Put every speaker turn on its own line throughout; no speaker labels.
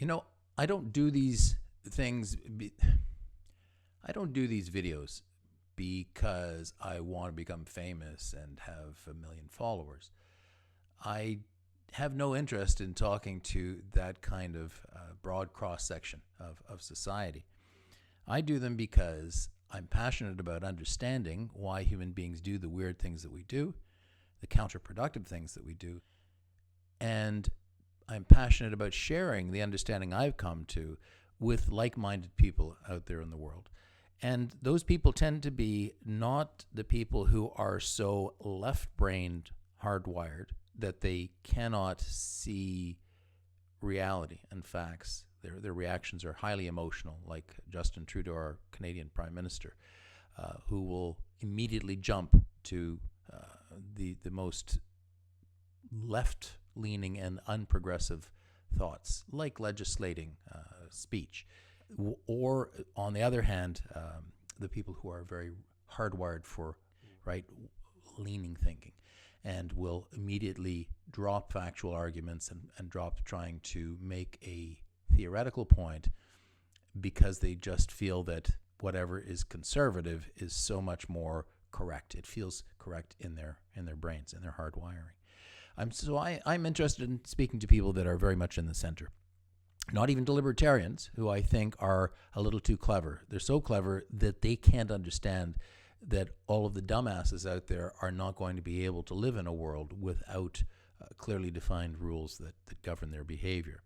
You know, I don't do these things. I don't do these videos because I want to become famous and have a million followers. I have no interest in talking to that kind of broad cross section of society. I do them because I'm passionate about understanding why human beings do the weird things that we do, the counterproductive things that we do, and I'm passionate about sharing the understanding I've come to with like-minded people out there in the world. And those people tend to be not the people who are so left-brained, hardwired, that they cannot see reality and facts. Their reactions are highly emotional, like Justin Trudeau, our Canadian Prime Minister, who will immediately jump to the most left-leaning and unprogressive thoughts, like legislating speech. Or, on the other hand, the people who are very hardwired for right-leaning thinking and will immediately drop factual arguments and drop trying to make a theoretical point because they just feel that whatever is conservative is so much more correct. It feels correct in their brains, in their hardwiring. I'm interested in speaking to people that are very much in the center. Not even to libertarians, who I think are a little too clever. They're so clever that they can't understand that all of the dumbasses out there are not going to be able to live in a world without clearly defined rules that govern their behavior.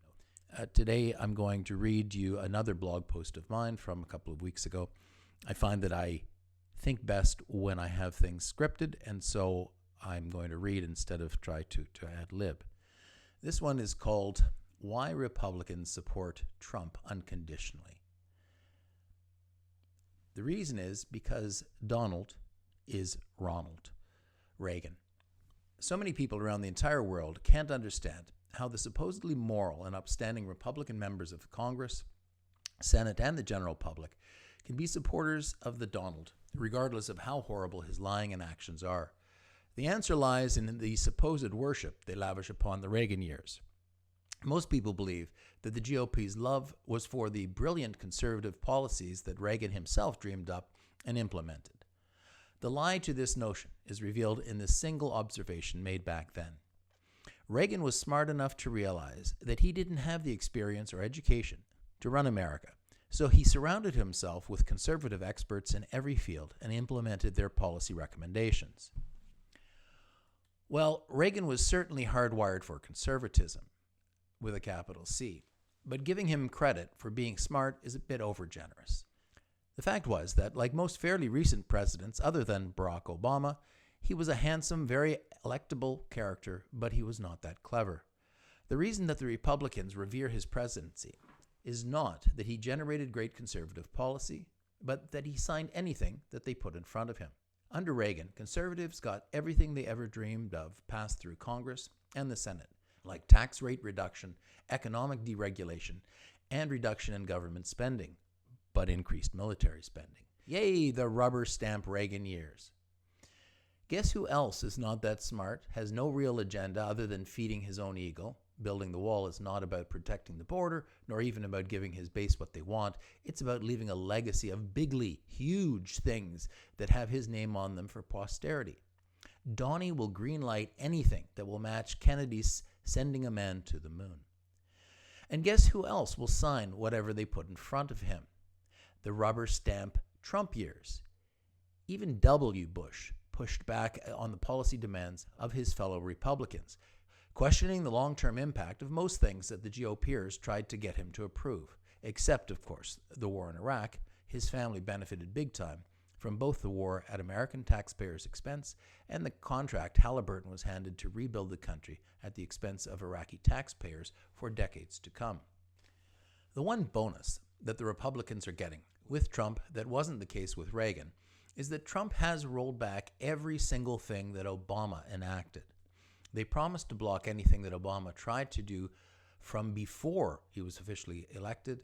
Today, I'm going to read you another blog post of mine from a couple of weeks ago. I find that I think best when I have things scripted, and so I'm going to read instead of try to ad lib. This one is called Why Republicans Support Trump Unconditionally. The reason is because Donald is Ronald Reagan. So many people around the entire world can't understand how the supposedly moral and upstanding Republican members of Congress, Senate, and the general public can be supporters of the Donald, regardless of how horrible his lying and actions are. The answer lies in the supposed worship they lavish upon the Reagan years. Most people believe that the GOP's love was for the brilliant conservative policies that Reagan himself dreamed up and implemented. The lie to this notion is revealed in the single observation made back then. Reagan was smart enough to realize that he didn't have the experience or education to run America, so he surrounded himself with conservative experts in every field and implemented their policy recommendations. Well, Reagan was certainly hardwired for conservatism, with a capital C, but giving him credit for being smart is a bit overgenerous. The fact was that, like most fairly recent presidents other than Barack Obama, he was a handsome, very electable character, but he was not that clever. The reason that the Republicans revere his presidency is not that he generated great conservative policy, but that he signed anything that they put in front of him. Under Reagan, conservatives got everything they ever dreamed of passed through Congress and the Senate, like tax rate reduction, economic deregulation, and reduction in government spending, but increased military spending. Yay, the rubber stamp Reagan years. Guess who else is not that smart, has no real agenda other than feeding his own ego? Building the wall is not about protecting the border, nor even about giving his base what they want. It's about leaving a legacy of bigly, huge things that have his name on them for posterity. Donnie will greenlight anything that will match Kennedy's sending a man to the moon. And guess who else will sign whatever they put in front of him? The rubber stamp Trump years. Even W. Bush pushed back on the policy demands of his fellow Republicans, questioning the long-term impact of most things that the GOPers tried to get him to approve, except, of course, the war in Iraq. His family benefited big time from both the war at American taxpayers' expense and the contract Halliburton was handed to rebuild the country at the expense of Iraqi taxpayers for decades to come. The one bonus that the Republicans are getting with Trump that wasn't the case with Reagan is that Trump has rolled back every single thing that Obama enacted. They promised to block anything that Obama tried to do from before he was officially elected.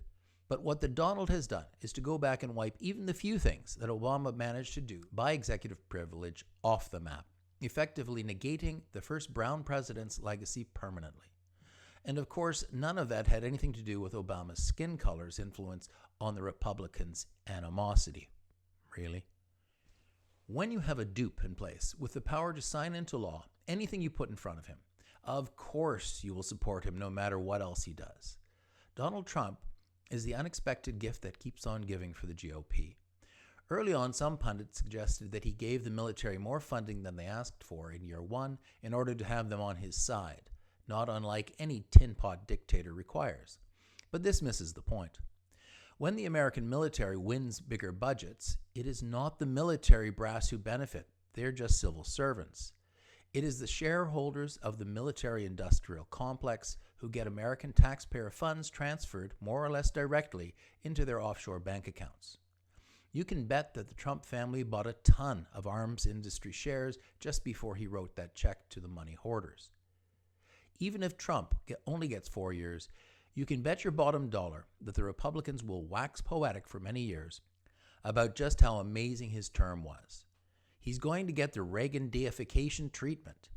But what the Donald has done is to go back and wipe even the few things that Obama managed to do by executive privilege off the map, effectively negating the first Brown president's legacy permanently. And of course, none of that had anything to do with Obama's skin color's influence on the Republicans' animosity. Really? When you have a dupe in place with the power to sign into law anything you put in front of him, of course you will support him no matter what else he does. Donald Trump is the unexpected gift that keeps on giving for the GOP. Early on, some pundits suggested that he gave the military more funding than they asked for in year one in order to have them on his side, not unlike any tin pot dictator requires. But this misses the point. When the American military wins bigger budgets, it is not the military brass who benefit. They're just civil servants. It is the shareholders of the military-industrial complex who get American taxpayer funds transferred more or less directly into their offshore bank accounts. You can bet that the Trump family bought a ton of arms industry shares just before he wrote that check to the money hoarders. Even if Trump only gets 4 years, you can bet your bottom dollar that the Republicans will wax poetic for many years about just how amazing his term was. He's going to get the Reagan deification treatment.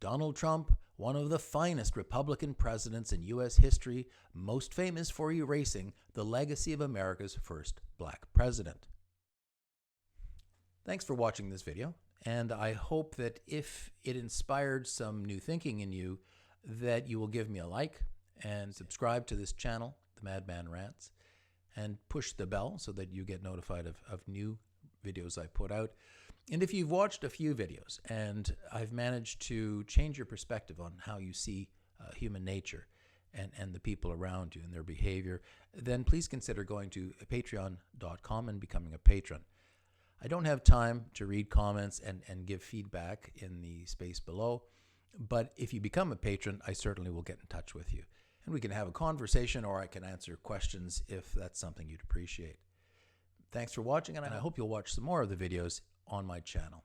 Donald Trump, one of the finest Republican presidents in U.S. history, most famous for erasing the legacy of America's first black president. Thanks for watching this video, and I hope that if it inspired some new thinking in you, that you will give me a like and subscribe to this channel, the Madman Rants, and push the bell so that you get notified of new videos I put out. And if you've watched a few videos and I've managed to change your perspective on how you see human nature and the people around you and their behavior, then please consider going to patreon.com and becoming a patron. I don't have time to read comments and give feedback in the space below, but if you become a patron, I certainly will get in touch with you. And we can have a conversation, or I can answer questions if that's something you'd appreciate. Thanks for watching, and I hope you'll watch some more of the videos on my channel.